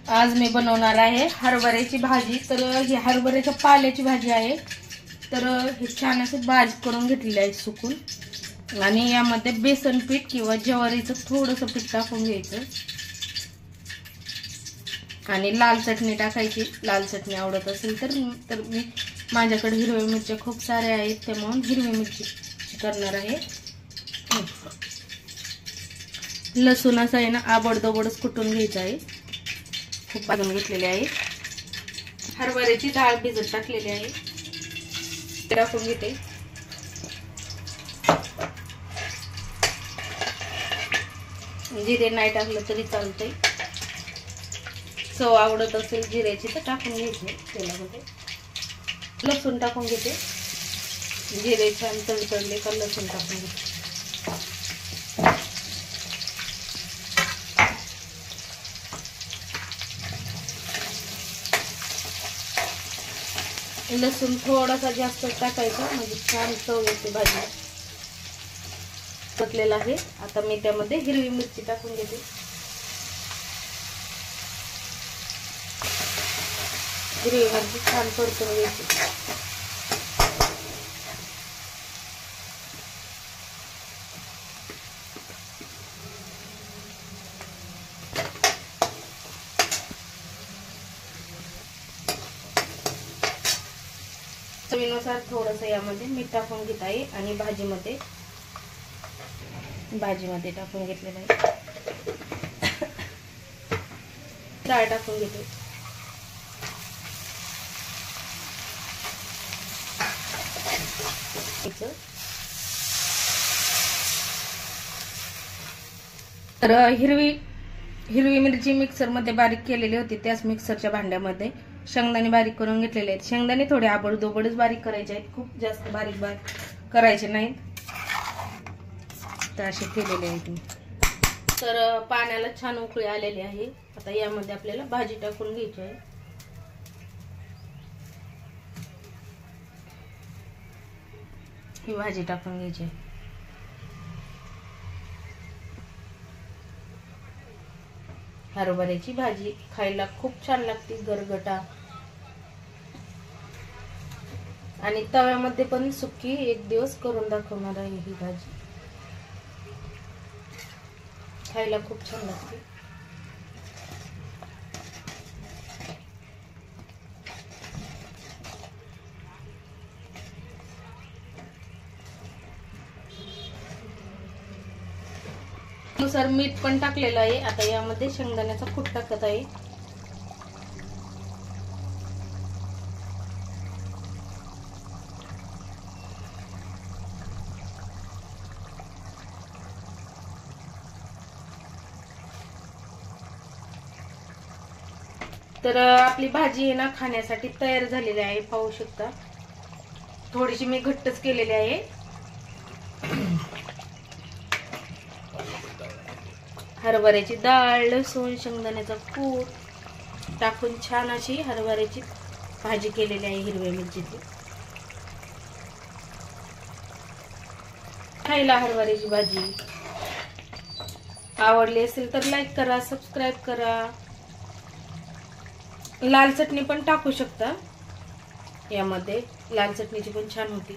आज मी बनवणार आहे हरभऱ्याची भाजी। तर ही हरभऱ्याच्या पाल्याची भाजी आहे। तर हे छान असं बारीक करून घेतलेले आहे सुकून आणि यामध्ये बेसन पीठ किंवा ज्वारीचं थोडंसं पीठ टाकून घ्यायचं आणि लाल चटणी टाकायची। लाल चटणी आवडत असेल तर मी माझ्याकडे हिरव्या मिरच्या खूप साऱ्या आहेत त्यामुळे हिरवी मिरची करणार आहे। लसूण असं आहे ना आबडदोबडच कुटून घ्यायचं आहे। खूप भाजून घेतलेले आहे। हरभऱ्याची डाळ भिजत टाकलेली आहे, टाकून घेते। जिरे नाही टाकलं तरी चालतंय, चव आवडत असेल जिऱ्याची तर टाकून घ्यायची तेलामध्ये। लसूण टाकून घेते, जिरे छान तडतडले का लसूण टाकून घेते। लसूण थोडासा जास्त टाकायचा म्हणजे छान चव येते भाजी। टाकलेला आहे। आता मी त्यामध्ये हिरवी मिरची टाकून घेते। हिरवी मिरची छान परतून घ्यायची। चवीनुसार थोडंसं यामध्ये मीठ टाकून घेत आहे आणि भाजीमध्ये टाकून घेतलेलं आहे। डाळ टाकून घेते। तर हिरवी मिरची मिक्सर मध्ये बारीक केलेली होती, त्याच मिक्सरच्या भांड्यामध्ये शेंगदाणे बारीक करून घेतलेले आहेत। शेंगदाणे थोडे आबडधोबडच बारीक करायचे आहेत, खूप जास्त बारीक करायचे नाहीत, तर असे केलेले आहेत। तर पाण्याला छान उकळी आलेली आहे। आता यामध्ये आपल्याला भाजी टाकून घ्यायची आहे। ही भाजी टाकून घ्यायची आहे। हरभऱ्याची भाजी खायला खूप छान लागते, गरगटा आणि तव्यामध्ये पण सुकी एक दिवस करून दाखवणार आहे। ही भाजी खायला खूप छान लागते। नुसार मीठ पण टाकलेलं आहे। आता यामध्ये शेंगदाण्याचा कूट टाकत आहे। तर आपली भाजी आहे ना खाण्यासाठी तयार झालेली आहे, पाहू शकता। थोडीशी मी घट्टच केलेली आहे। हरभऱ्याची डाळ, लसूण, शेंगदाण्याचा कूट टाकून छान अशी हरभऱ्याची भाजी केलेली आहे हिरव्या मिरचीची। खायला हरभऱ्याची भाजी आवडली असेल तर लाईक करा, सबस्क्राईब करा। लाल चटणी पण टाकू शकता यामध्ये, लाल चटणीची पण छान होती।